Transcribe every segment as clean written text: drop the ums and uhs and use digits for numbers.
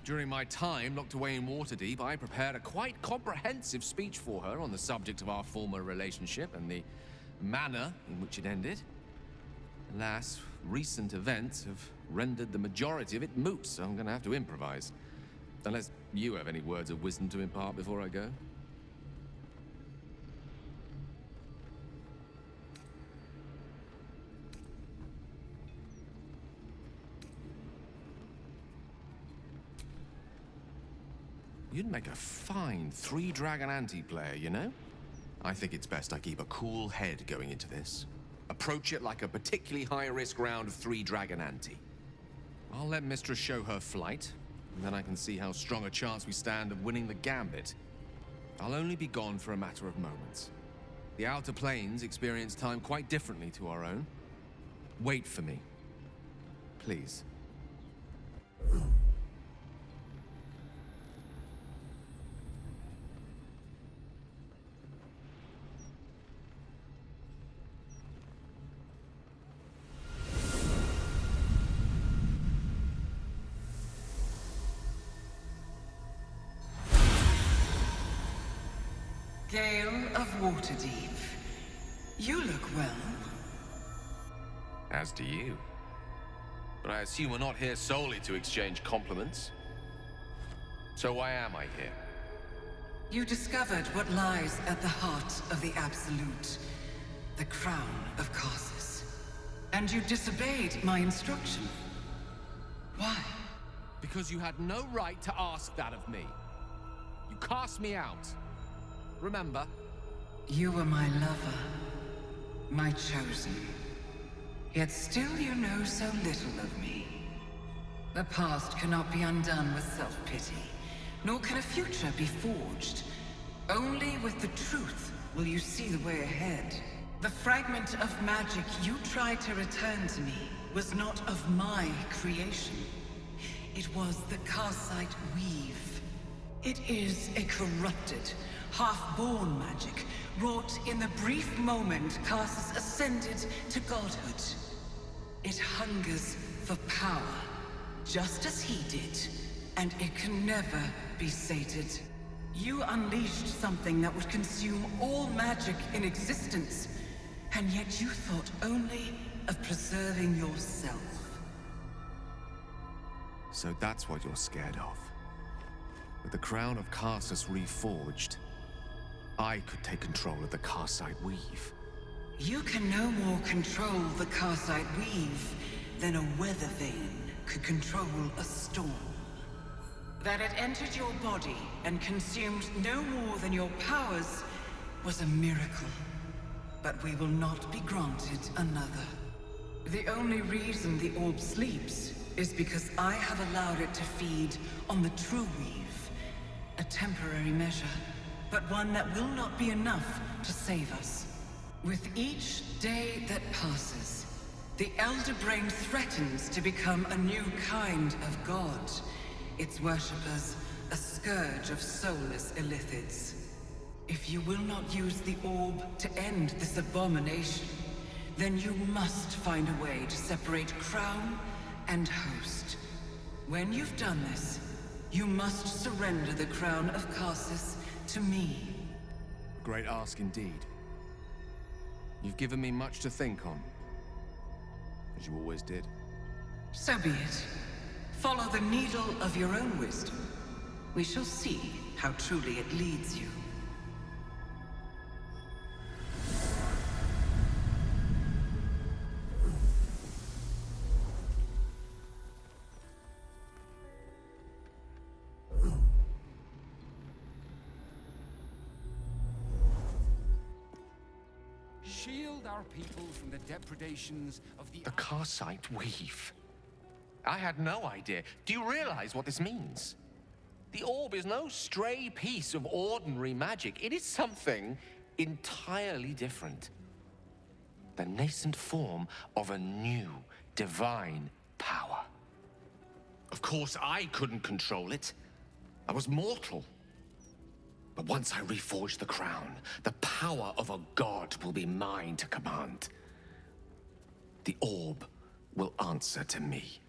During my time locked away in Waterdeep, I prepared a quite comprehensive speech for her on the subject of our former relationship and the manner in which it ended. Alas, recent events have rendered the majority of it moot, so I'm going to have to improvise. Unless you have any words of wisdom to impart before I go. You'd make a fine three-dragon anti-player, you know? I think it's best I keep a cool head going into this. Approach it like a particularly high-risk round of three-dragon ante. I'll let Mistress show her flight, and then I can see how strong a chance we stand of winning the gambit. I'll only be gone for a matter of moments. The Outer Planes experience time quite differently to our own. Wait for me. Please. Gale of Waterdeep. You look well. As do you. But I assume we're not here solely to exchange compliments. So why am I here? You discovered what lies at the heart of the Absolute, the crown of Karsus. And you disobeyed my instruction. Why? Because you had no right to ask that of me. You cast me out. Remember? You were my lover, my chosen. Yet still you know so little of me. The past cannot be undone with self-pity, nor can a future be forged. Only with the truth will you see the way ahead. The fragment of magic you tried to return to me was not of my creation. It was the Karsite weave. It is a corrupted, half-born magic, wrought in the brief moment Karsus ascended to godhood. It hungers for power, just as he did, and it can never be sated. You unleashed something that would consume all magic in existence, and yet you thought only of preserving yourself. So that's what you're scared of. With the crown of Karsus reforged, I could take control of the Karsite weave. You can no more control the Karsite weave than a weather vane could control a storm. That it entered your body and consumed no more than your powers was a miracle. But we will not be granted another. The only reason the orb sleeps is because I have allowed it to feed on the true weave. A temporary measure, but one that will not be enough to save us. With each day that passes, the Elder Brain threatens to become a new kind of god. Its worshippers, a scourge of soulless illithids. If you will not use the orb to end this abomination, then you must find a way to separate crown and host. When you've done this, you must surrender the crown of Karsus to me. Great ask indeed. You've given me much to think on, as you always did. So be it. Follow the needle of your own wisdom. We shall see how truly it leads you. Shield our people from the depredations of the Karsite weave. I had no idea. Do you realize what this means? The orb is no stray piece of ordinary magic. It is something entirely different. The nascent form of a new divine power. Of course, I couldn't control it. I was mortal. But once I reforge the crown, the power of a god will be mine to command. The orb will answer to me.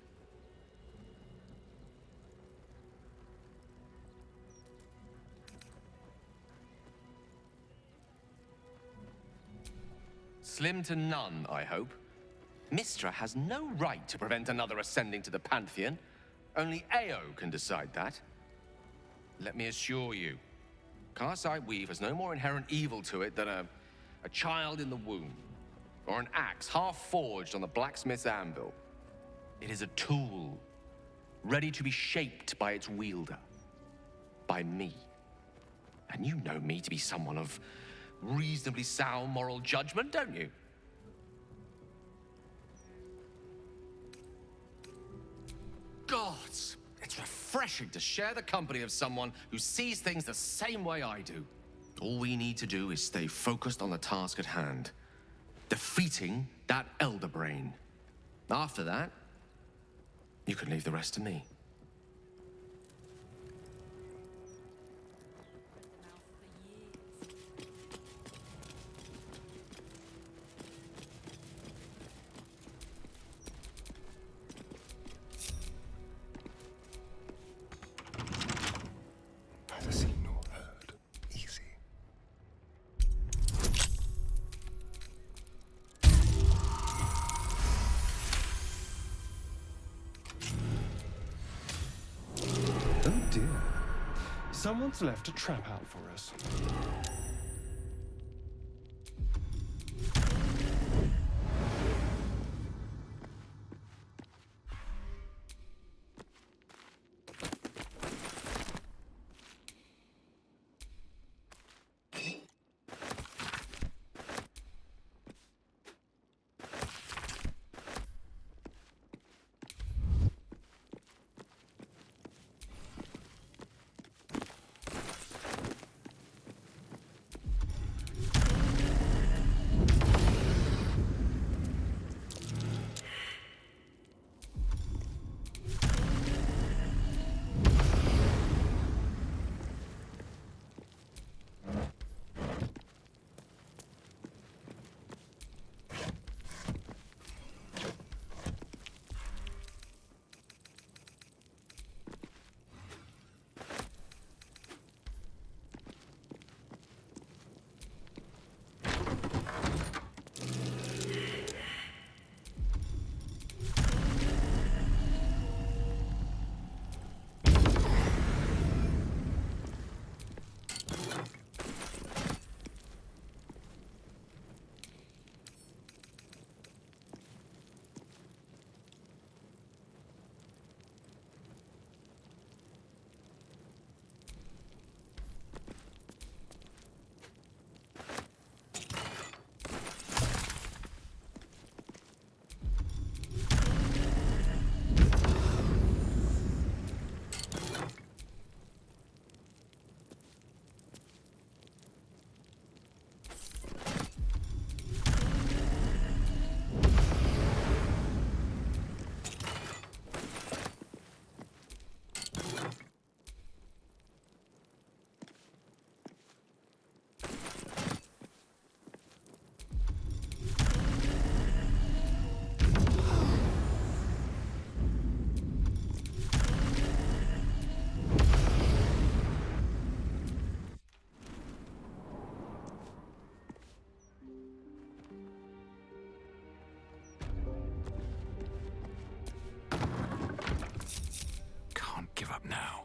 Slim to none, I hope. Mistra has no right to prevent another ascending to the Pantheon. Only Ao can decide that. Let me assure you, Karsite Weave has no more inherent evil to it than a child in the womb, or an axe half-forged on the blacksmith's anvil. It is a tool, ready to be shaped by its wielder, by me. And you know me to be someone of reasonably sound moral judgment, don't you? Gods, it's refreshing to share the company of someone who sees things the same way I do. All we need to do is stay focused on the task at hand, defeating that Elder Brain. After that, you can leave the rest to me. Neither seen nor heard. Easy. Oh dear. Someone's left a trap out for us. Give up now.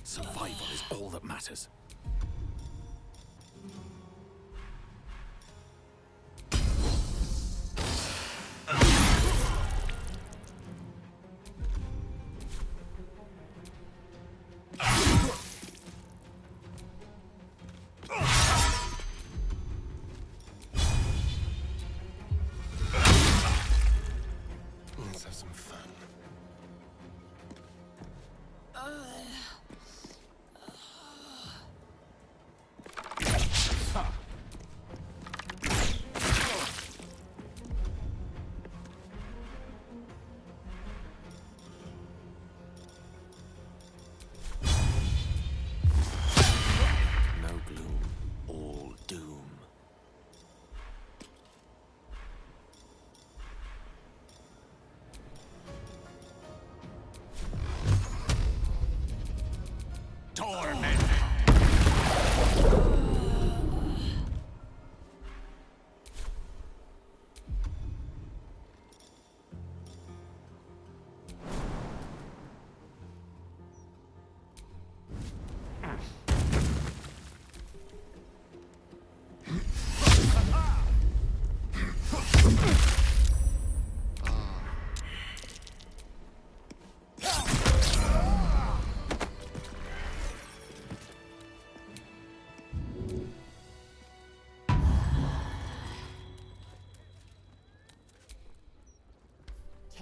Survival is all that matters.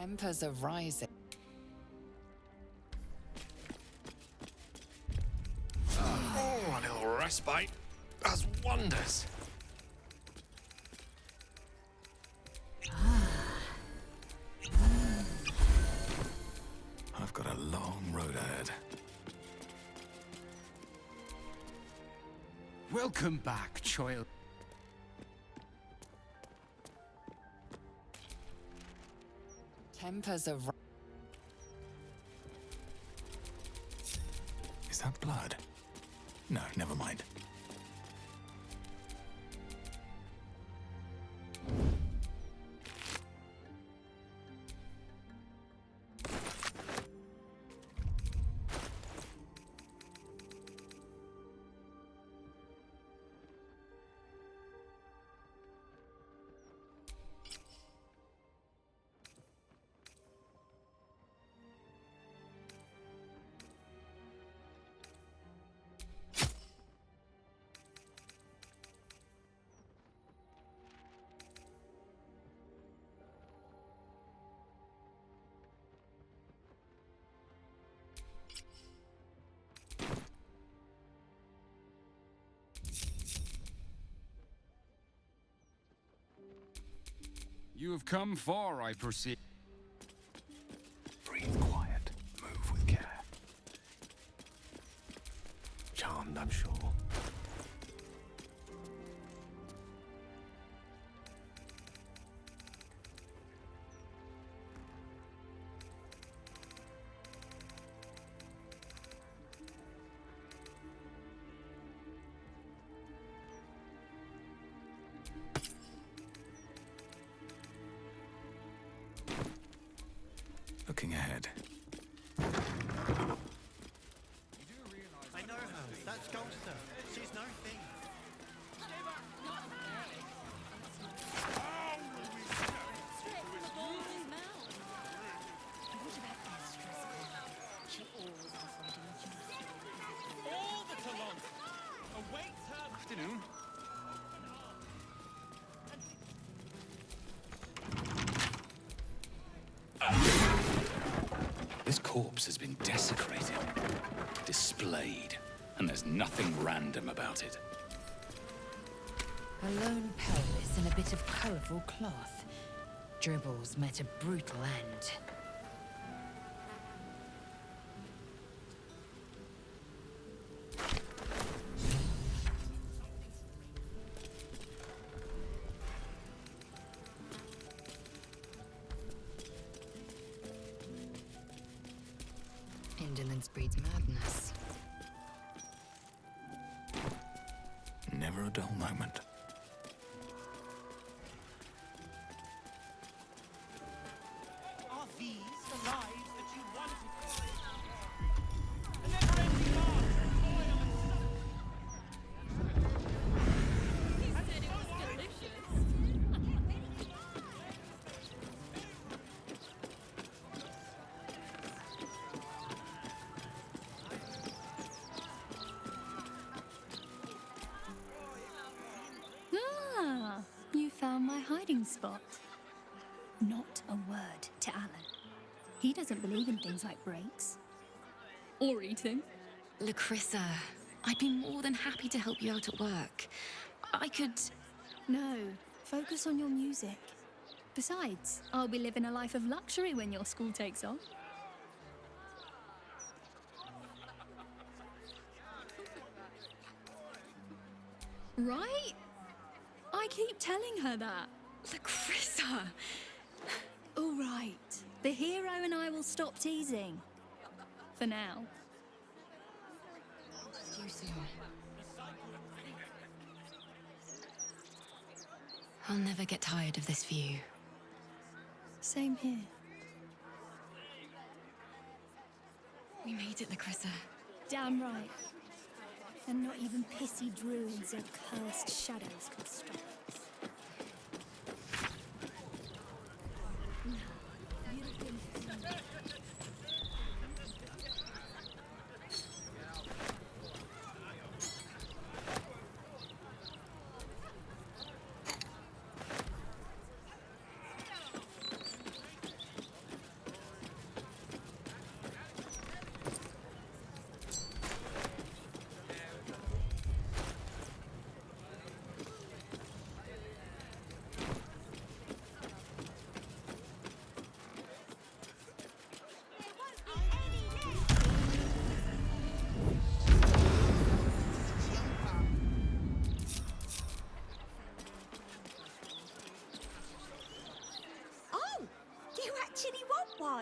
Tempers are rising. Oh, a little respite does wonders. I've got a long road ahead. Welcome back, child. Tempers are Is that blood? No, never mind. You have come far, I perceive. Breathe quiet. Move with care. Charmed, I'm sure. Looking ahead. I know her. That's Gangster. She's no thing. All the talent. Await her. Afternoon. This corpse has been desecrated, displayed, and there's nothing random about it. A lone pelvis and a bit of colourful cloth. Dribbles met a brutal end. Indolence breeds madness. Never a dull moment. Are these the lives that you wanted? A never-ending march of toil and He said it was delicious. Ah, you found my hiding spot. Not a word to Alan. He doesn't believe in things like breaks. Or eating. Lacrissa, I'd be more than happy to help you out at work. I could... No, focus on your music. Besides, I'll be living a life of luxury when your school takes off. Right? I keep telling her that. Lacrissa! All right. The hero and I will stop teasing. For now. See you soon. I'll never get tired of this view. Same here. We made it, Lacrissa. Damn right. And not even pissy druids or cursed shadows can stop us.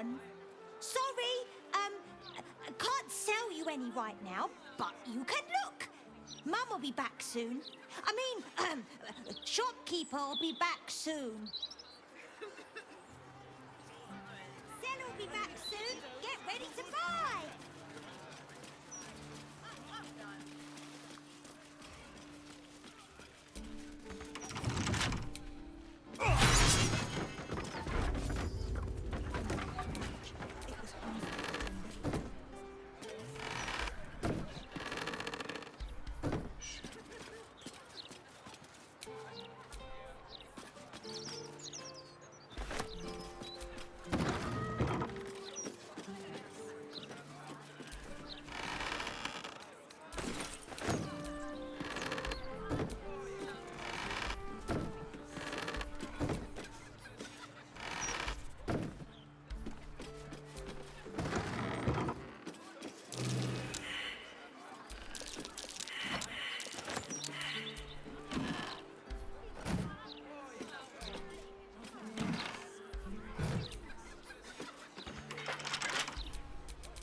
everyone. Sorry, I can't sell you any right now, but you can look. Mum will be back soon. I mean, shopkeeper will be back soon. Seller will be back soon. Get ready to buy.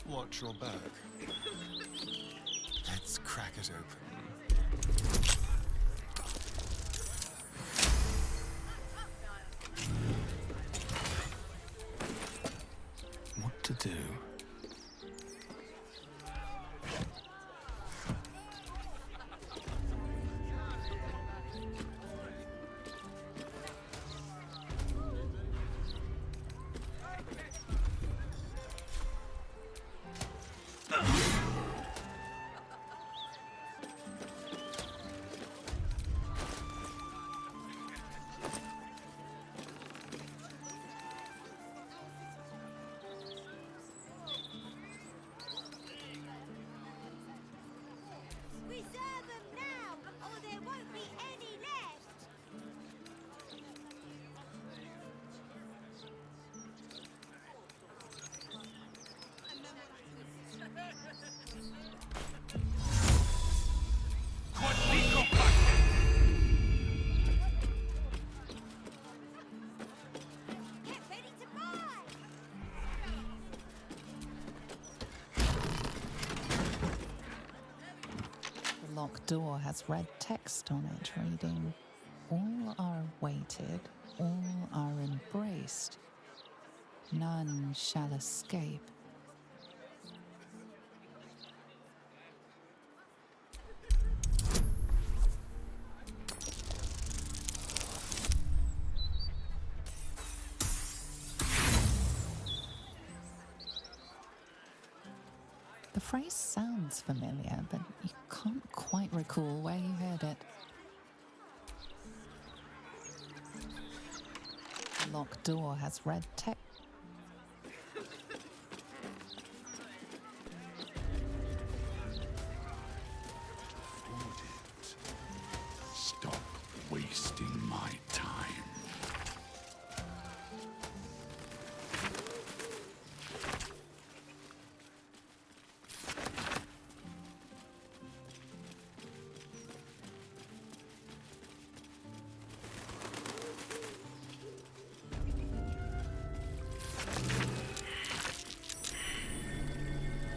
Watch your back. Let's crack it open. What to do? Reserve them now, or there won't be any left. Get ready to buy. The locked door has red text on it reading, "All are awaited, all are embraced. None shall escape." The phrase sounds familiar, but you can't quite recall where you heard it. The locked door has red text. Stop wasting my time.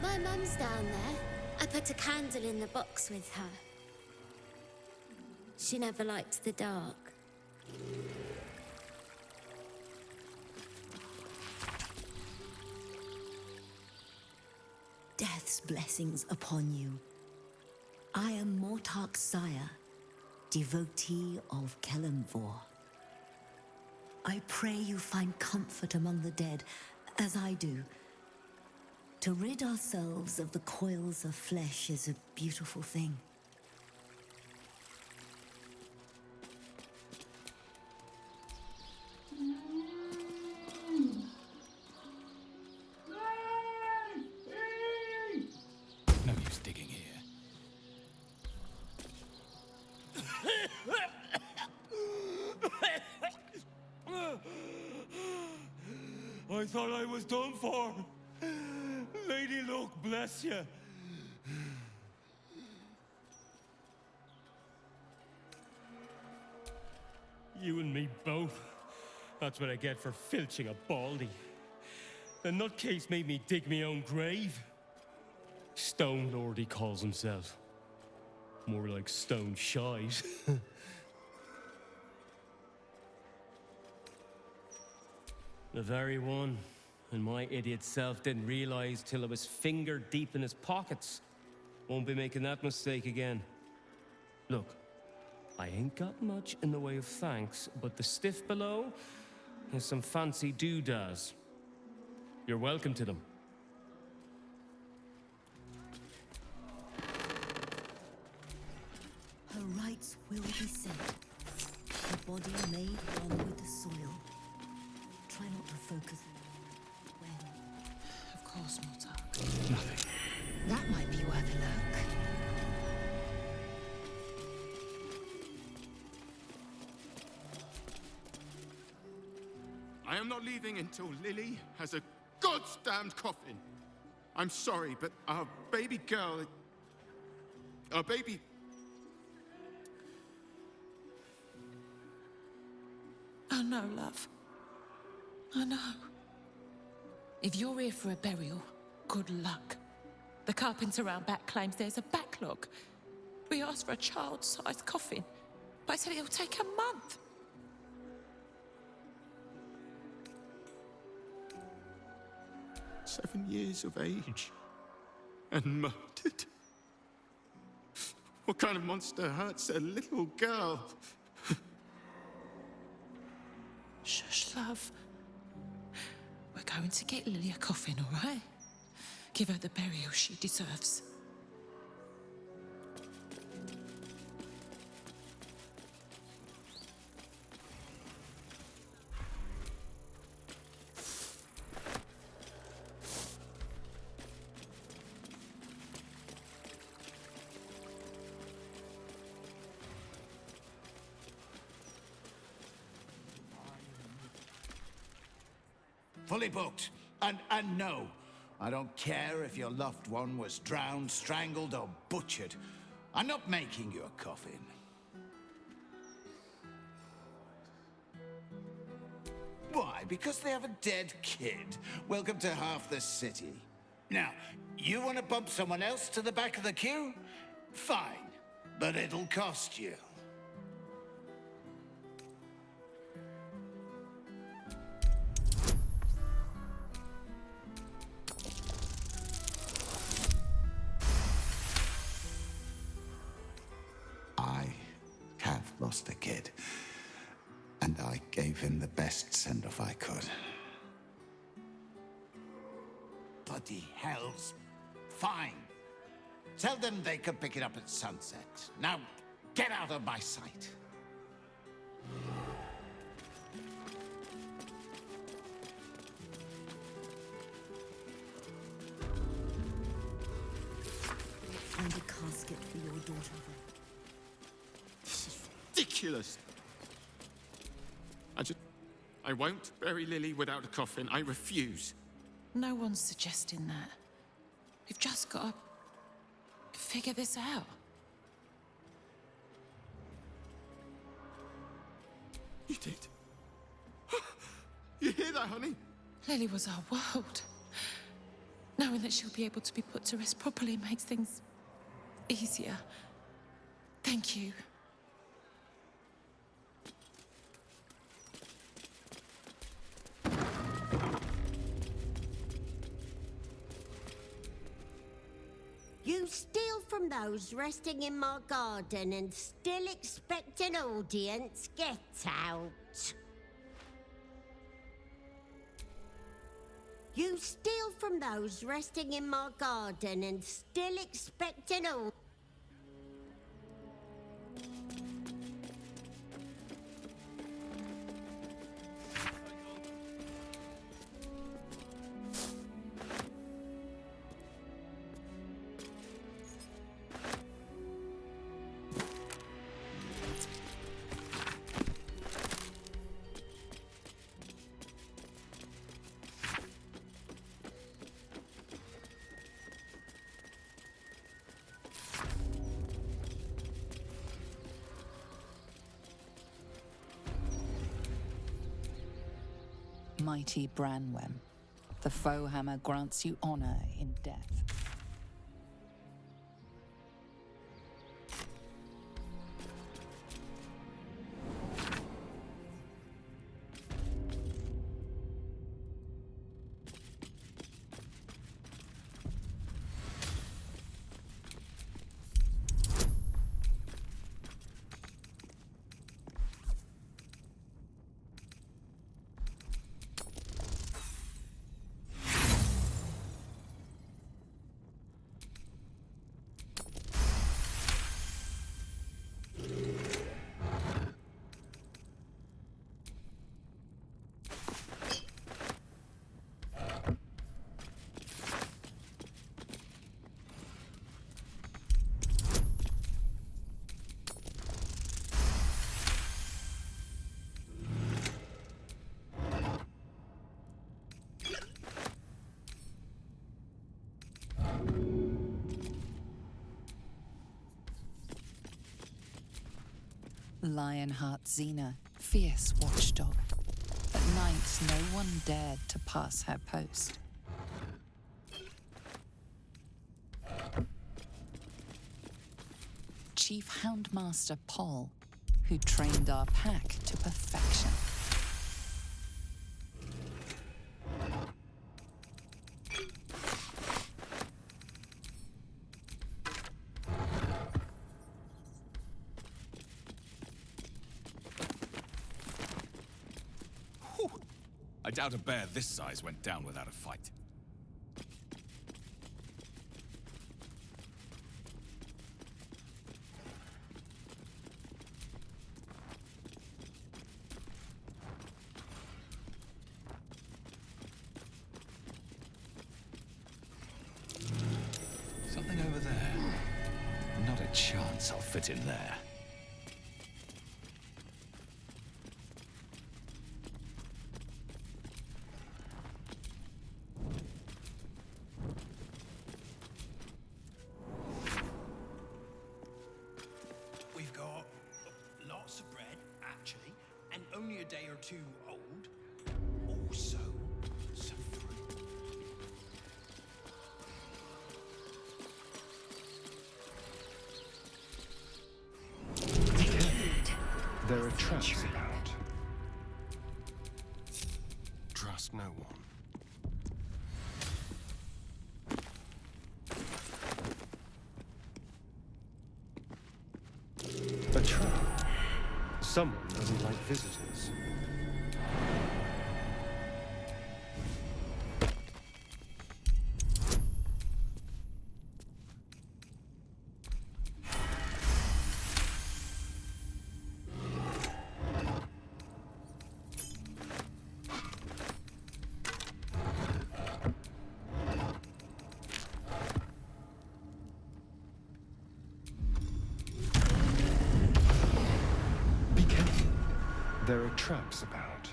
My mum's down there. I put a candle in the box with her. She never liked the dark. Death's blessings upon you. I am Mortark's sire, devotee of Kelemvor. I pray you find comfort among the dead, as I do. To rid ourselves of the coils of flesh is a beautiful thing. No use digging here. I thought I was done for. Lady Luck, bless you. You and me both. That's what I get for filching a baldy. The nutcase made me dig my own grave. Stone Lord, he calls himself. More like stone shite. The very one. And my idiot self didn't realize till I was finger deep in his pockets. Won't be making that mistake again. Look, I ain't got much in the way of thanks, but the stiff below has some fancy doodads. You're welcome to them. Her rights will be set. Her body made one with the soil. Try not to focus. When? Of course, Mortark. Nothing. That might be worth a look. I am not leaving until Lily has a goddamned coffin. I'm sorry, but our baby girl... Our baby... I know, love. I know. If you're here for a burial, good luck. The carpenter around back claims there's a backlog. We asked for a child-sized coffin, but I said it'll take a month. "7 years of age. And murdered. What kind of monster hurts a little girl?" Shush, love. We're going to get Lily a coffin, all right? Give her the burial she deserves. Fully booked. And no, I don't care if your loved one was drowned, strangled, or butchered. I'm not making you a coffin. Why? Because they have a dead kid. Welcome to half the city. Now, you want to bump someone else to the back of the queue? Fine, but it'll cost you. Lost a kid, and I gave him the best send-off I could. Bloody hells. Fine. Tell them they can pick it up at sunset. Now, get out of my sight. Find a casket for your daughter. Ridiculous. I won't bury Lily without a coffin. I refuse. No one's suggesting that. We've just got to figure this out. You did? You hear that, honey? Lily was our world. Knowing that she'll be able to be put to rest properly makes things easier. Thank you. You steal from those resting in my garden and still expect an audience? Get out. You steal from those resting in my garden and still expect an audience? Mighty Branwen, The foe hammer grants you honor in death. Lionheart Xena, fierce watchdog. At night, no one dared to pass her post. Chief Houndmaster Paul, who trained our pack to perfection. I doubt a bear this size went down without a fight. Something over there. Not a chance I'll fit in there. We've got lots of bread, actually, and only a day or two old. Also, some fruit. There are traps about. Trust no one. A trap. Someone doesn't like visitors. Be careful. There are traps about.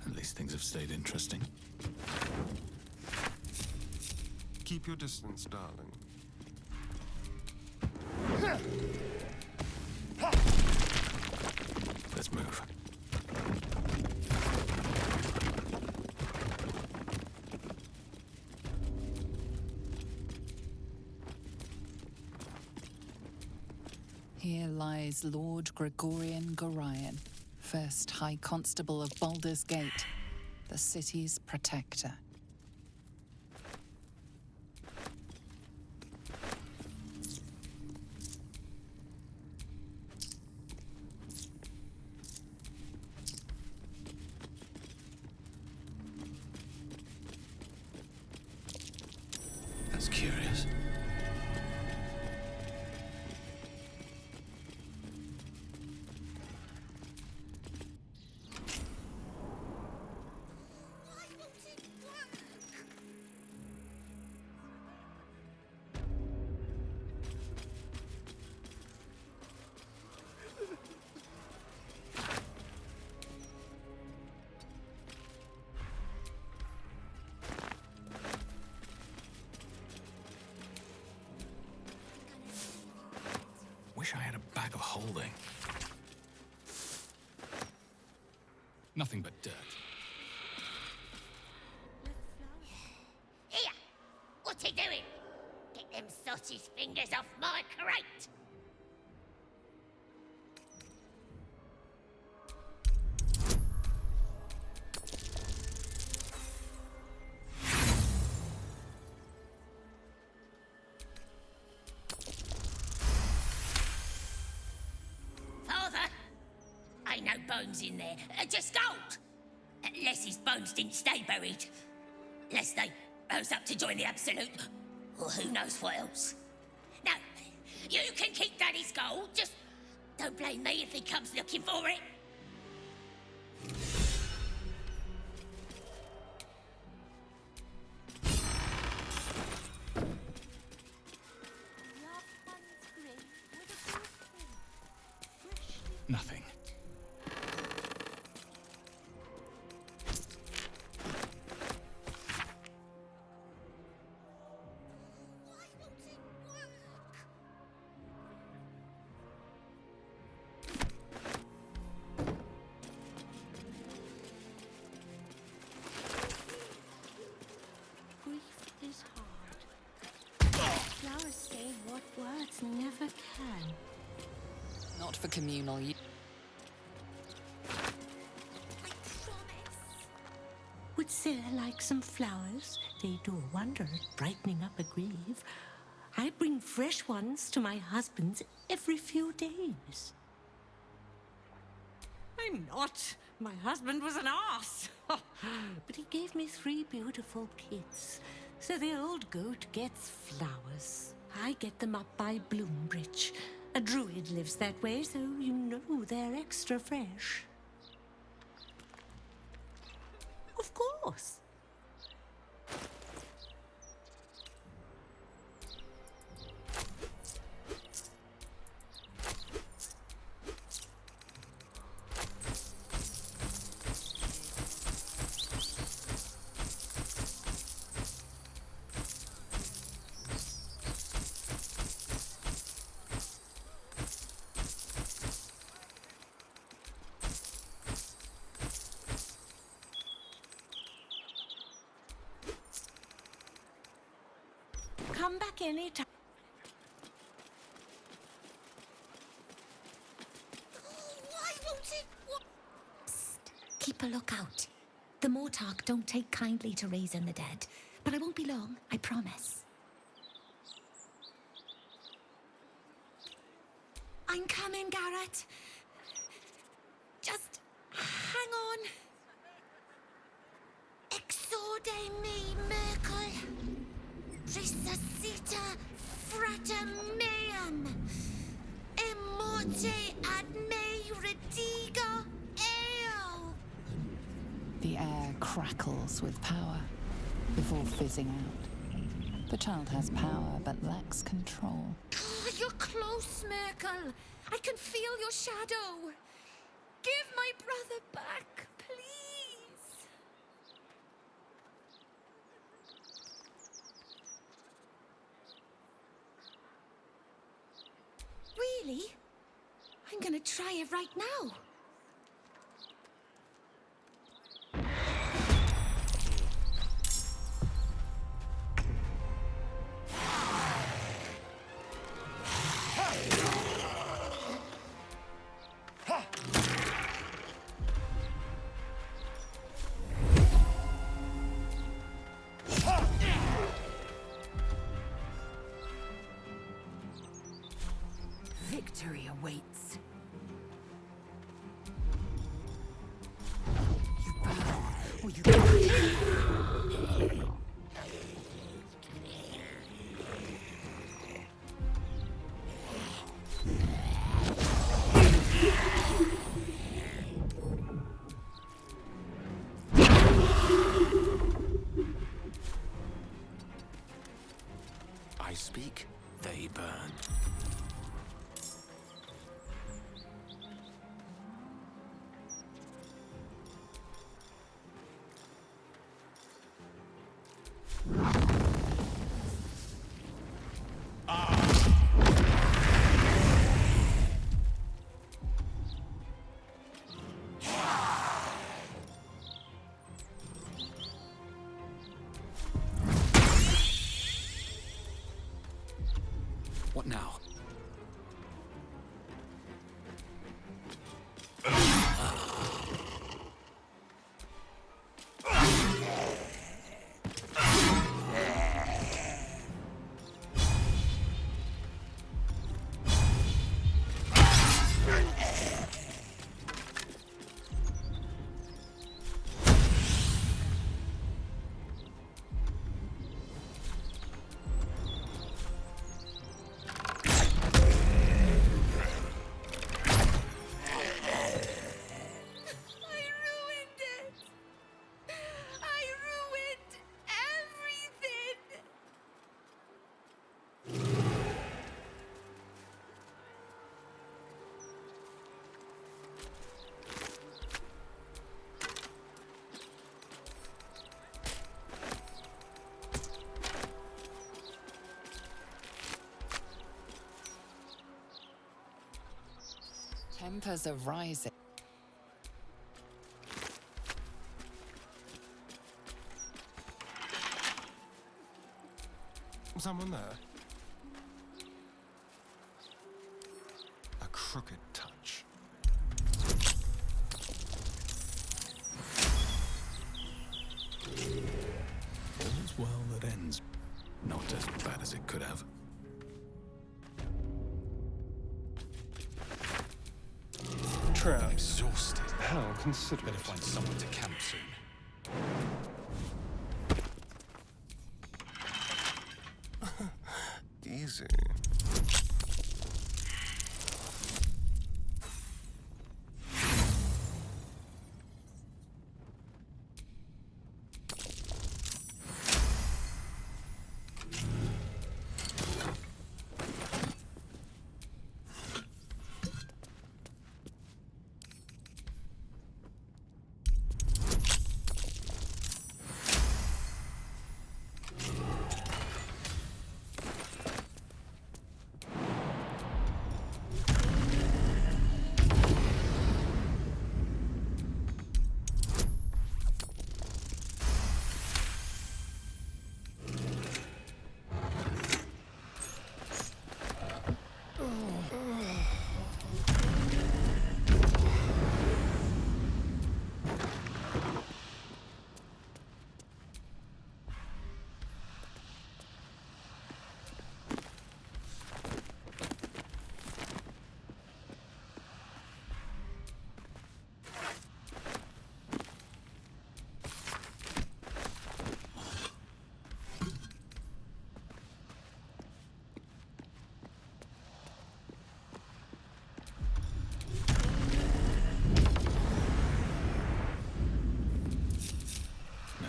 At least things have stayed interesting. Keep your distance, darling. Let's move. Here lies Lord Gregorian Gorion, first High Constable of Baldur's Gate, the city's protector. That's curious. building. Nothing but dirt. Here! What you doing? Get them sausage fingers off my crate! No bones in there, just gold. Unless his bones didn't stay buried. Unless they rose up to join the Absolute, or who knows what else. No, you can keep Daddy's gold, just don't blame me if he comes looking for it. Nothing. Flowers say what words never can. Not for communal use. Would Sarah like some flowers? They do a wonder at brightening up a grave. I bring fresh ones to my husband's every few days. I'm not. My husband was an arse. But he gave me 3 beautiful kids. So the old goat gets flowers. I get them up by Bloombridge. A druid lives that way, so you know they're extra fresh. Of course. Come back anytime. Why won't it? Psst. Keep a lookout. The Mortarch don't take kindly to raising the dead. But I won't be long, I promise. I'm coming, Garrett. Just hang on. Exorde me, Merkel. Resuscita frater meum. Immorte ad me redigo eo. The air crackles with power before fizzing out. The child has power but lacks control. Oh, you're close, Merkel. I can feel your shadow. Give my brother back, please. Really? I'm gonna try it right now. Victory awaits. You burn, or you die. I speak, they burn. What now? Tempers are rising. Someone there? A crooked touch. All's well that ends. Not as bad as it could have. Traps. Exhausted. How considerate. Better find someone to camp soon. Easy.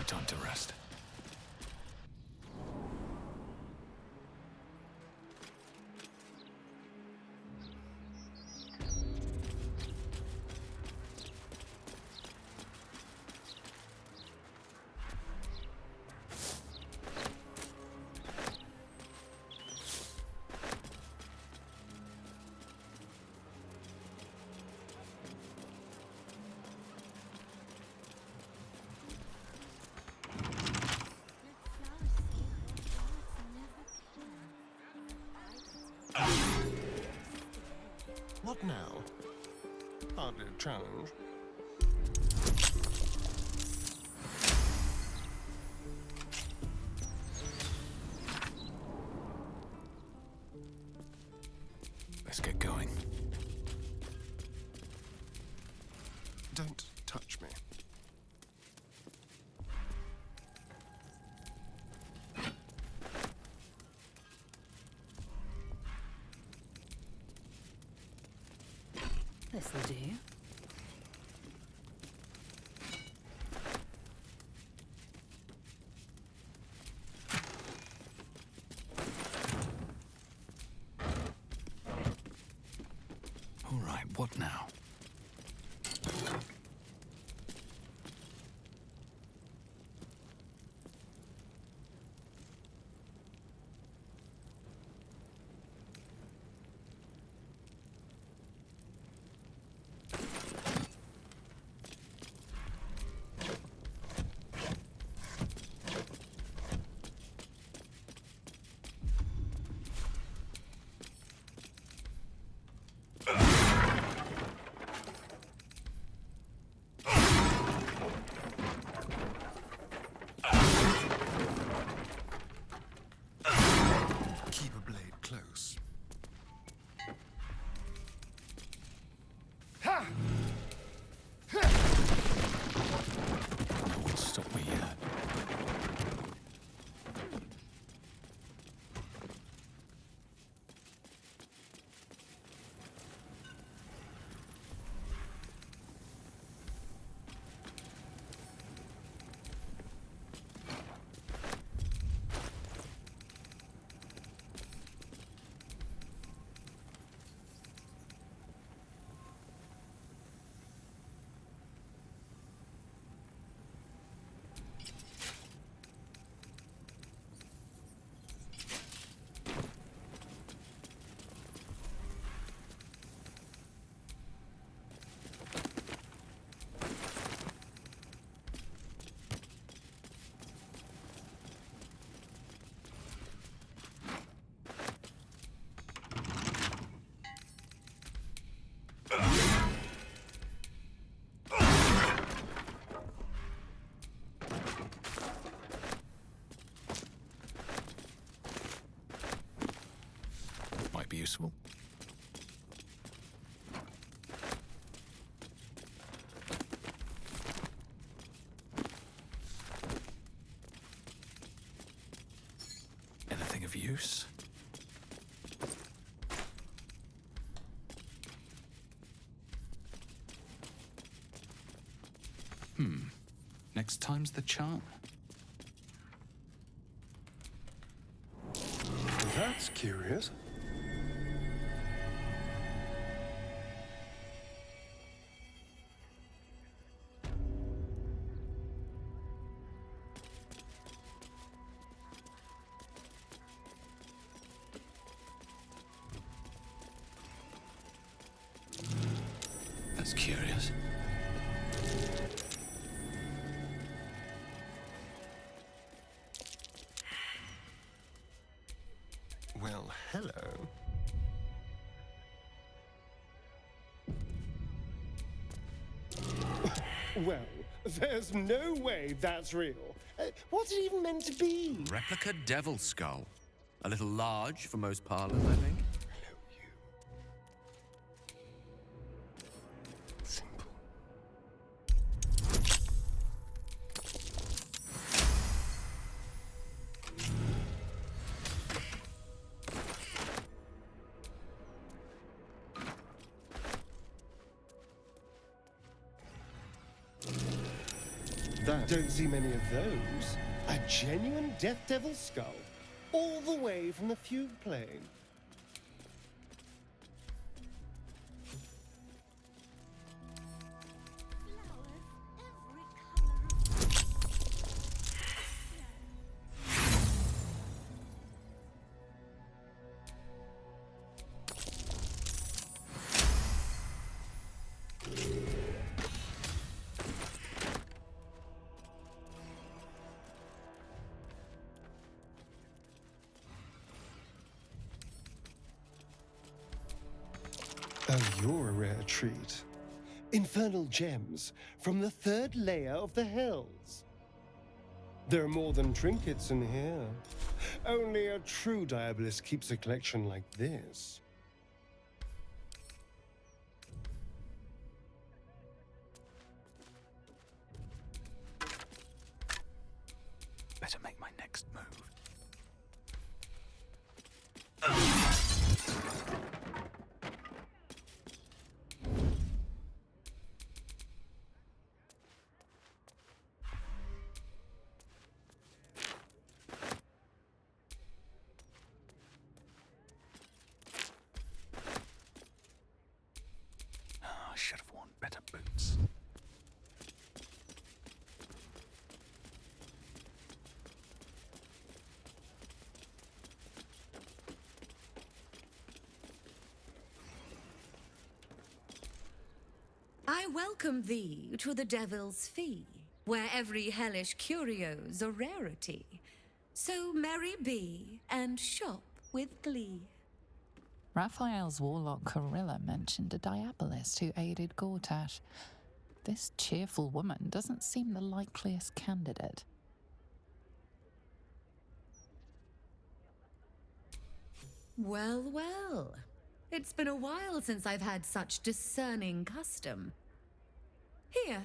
Time to rest. What now? Hardly a challenge. Let's get going. Don't touch me. This'll do. All right, what now? useful. Anything of use? Next time's the charm. That's curious. That's curious. Well, hello. Well, there's no way that's real. What's it even meant to be? Replica devil skull. A little large for most parlors, I think. Don't see many of those. A genuine Death Devil skull, all the way from the fugue plane. Oh, you're a rare treat. Infernal gems from the third layer of the Hells. There are more than trinkets in here. Only a true diabolist keeps a collection like this. Better make my next move. I should have worn better boots. I welcome thee to the Devil's Fee, where every hellish curio's a rarity. So merry be, and shop with glee. Raphael's warlock Corilla mentioned a diabolist who aided Gortash. This cheerful woman doesn't seem the likeliest candidate. Well, well. It's been a while since I've had such discerning custom. Here,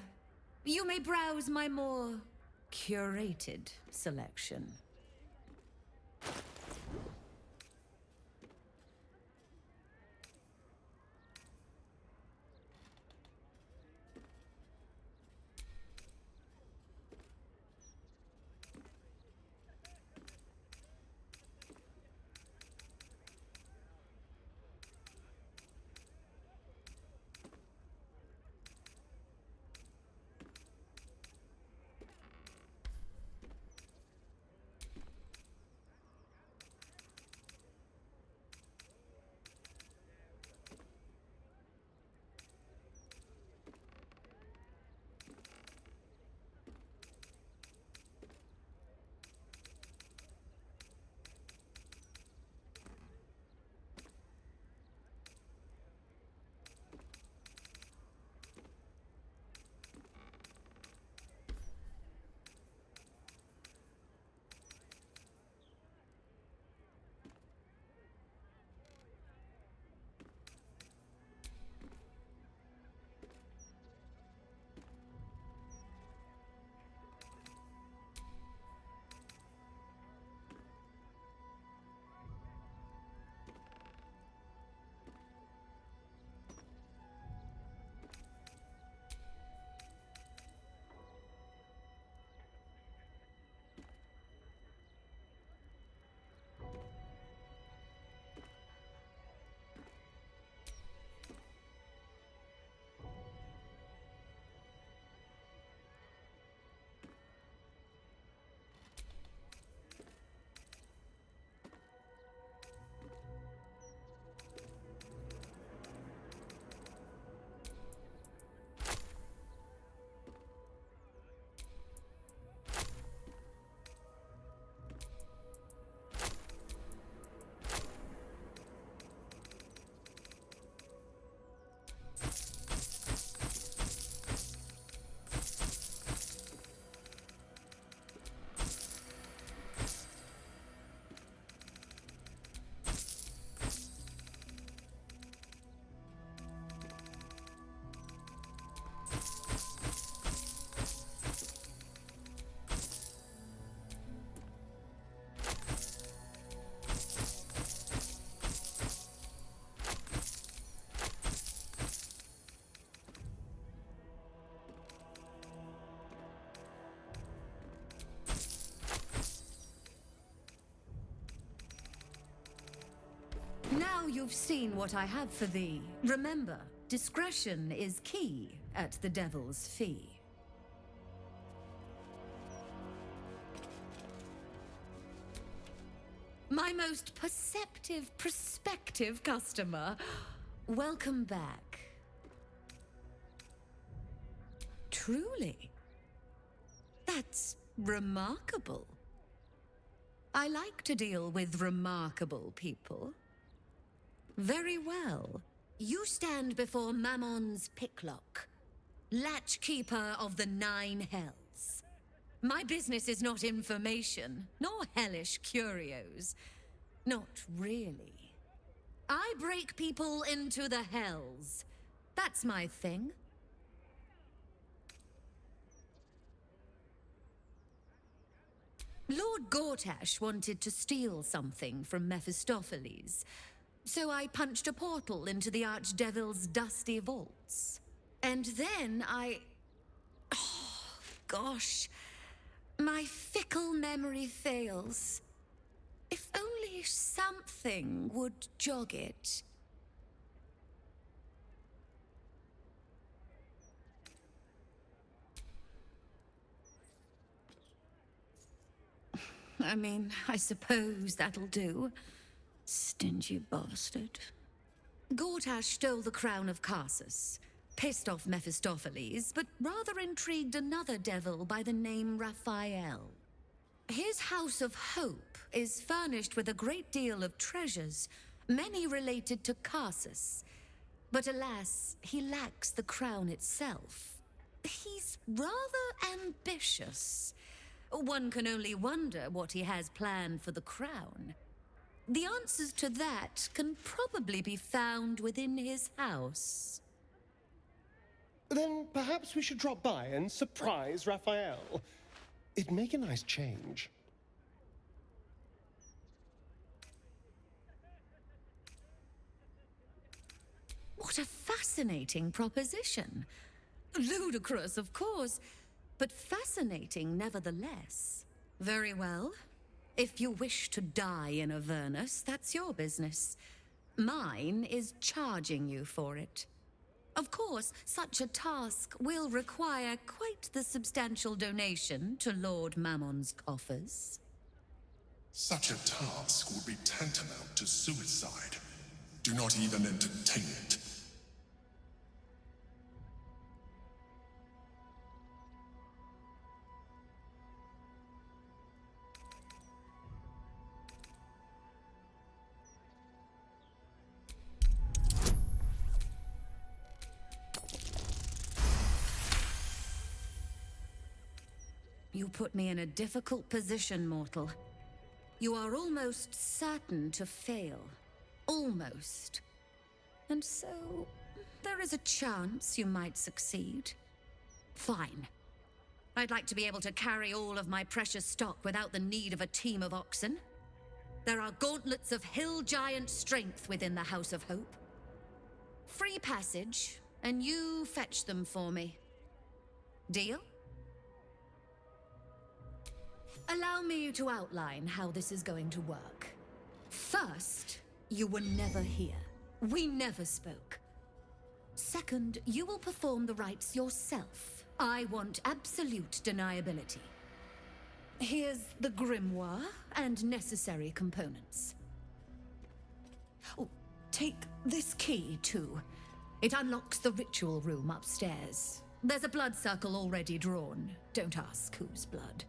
you may browse my more curated selection. you've seen what I have for thee, remember, discretion is key at the Devil's Fee. My most perceptive, prospective customer, welcome back. Truly. That's remarkable. I like to deal with remarkable people. Very well. You stand before Mammon's picklock, latchkeeper of the 9 hells. My business is not information, nor hellish curios. Not really. I break people into the hells. That's my thing. Lord Gortash wanted to steal something from Mephistopheles, so I punched a portal into the Archdevil's dusty vaults. And then oh, gosh. My fickle memory fails. If only something would jog it. I mean, I suppose that'll do. Stingy bastard. Gortash stole the crown of Carsus, pissed off Mephistopheles, but rather intrigued another devil by the name Raphael. His House of Hope is furnished with a great deal of treasures, many related to Carsus. But alas, he lacks the crown itself. He's rather ambitious. One can only wonder what he has planned for the crown. The answers to that can probably be found within his house. Then perhaps we should drop by and surprise Raphael. It'd make a nice change. What a fascinating proposition. Ludicrous, of course, but fascinating nevertheless. Very well. If you wish to die in Avernus, that's your business. Mine is charging you for it. Of course, such a task will require quite the substantial donation to Lord Mammon's coffers. Such a task would be tantamount to suicide. Do not even entertain it. You put me in a difficult position, mortal. You are almost certain to fail. Almost. And so, there is a chance you might succeed. Fine. I'd like to be able to carry all of my precious stock without the need of a team of oxen. There are gauntlets of hill giant strength within the House of Hope. Free passage, and you fetch them for me. Deal? Allow me to outline how this is going to work. First, you were never here. We never spoke. Second, you will perform the rites yourself. I want absolute deniability. Here's the grimoire and necessary components. Oh, take this key, too. It unlocks the ritual room upstairs. There's a blood circle already drawn. Don't ask whose blood.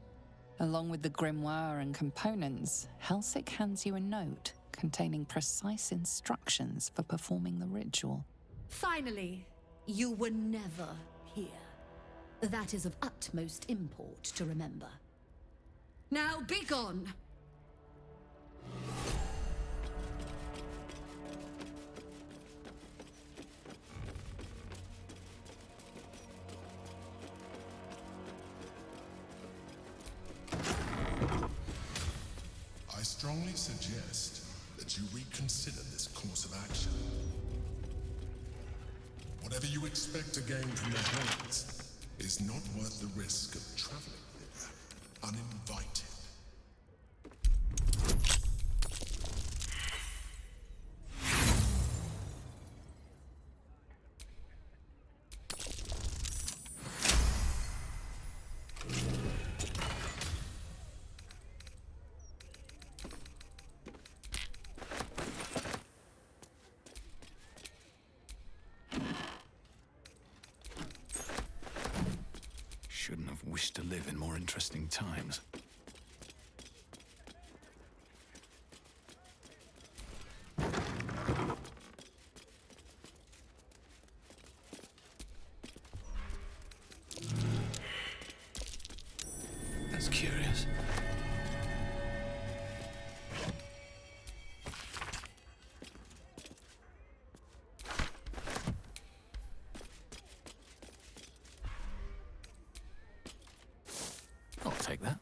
Along with the grimoire and components, Helsik hands you a note containing precise instructions for performing the ritual. Finally, you were never here. That is of utmost import to remember. Now be gone! I strongly suggest that you reconsider this course of action. Whatever you expect to gain from the Hells is not worth the risk of traveling there uninvited. shouldn't have wished to live in more interesting times. That's curious. I'll take that.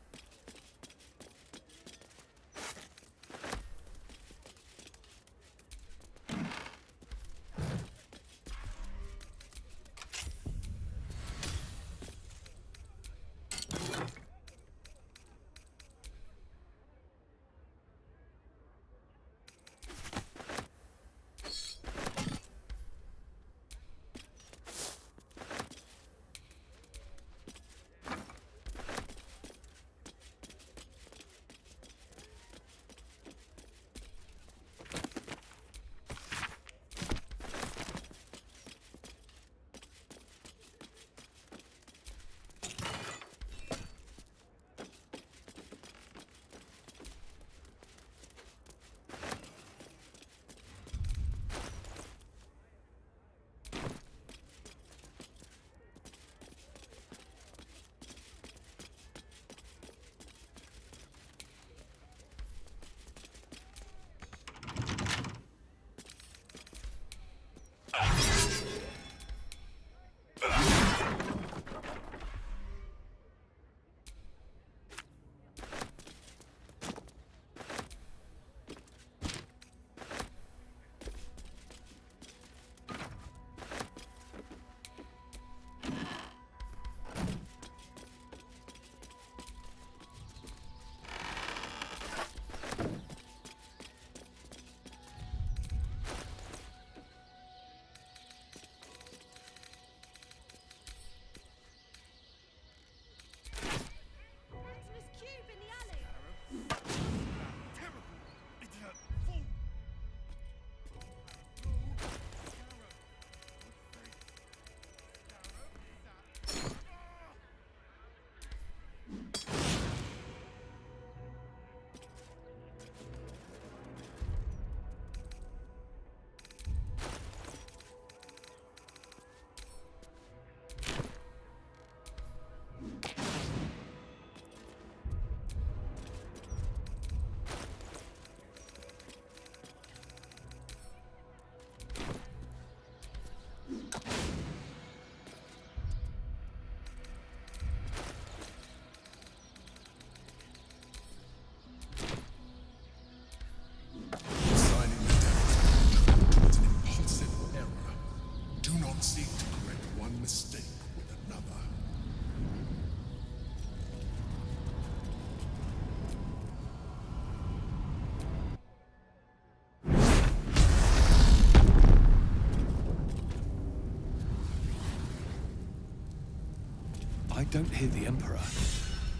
I don't hear the Emperor.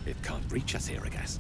It can't reach us here, I guess.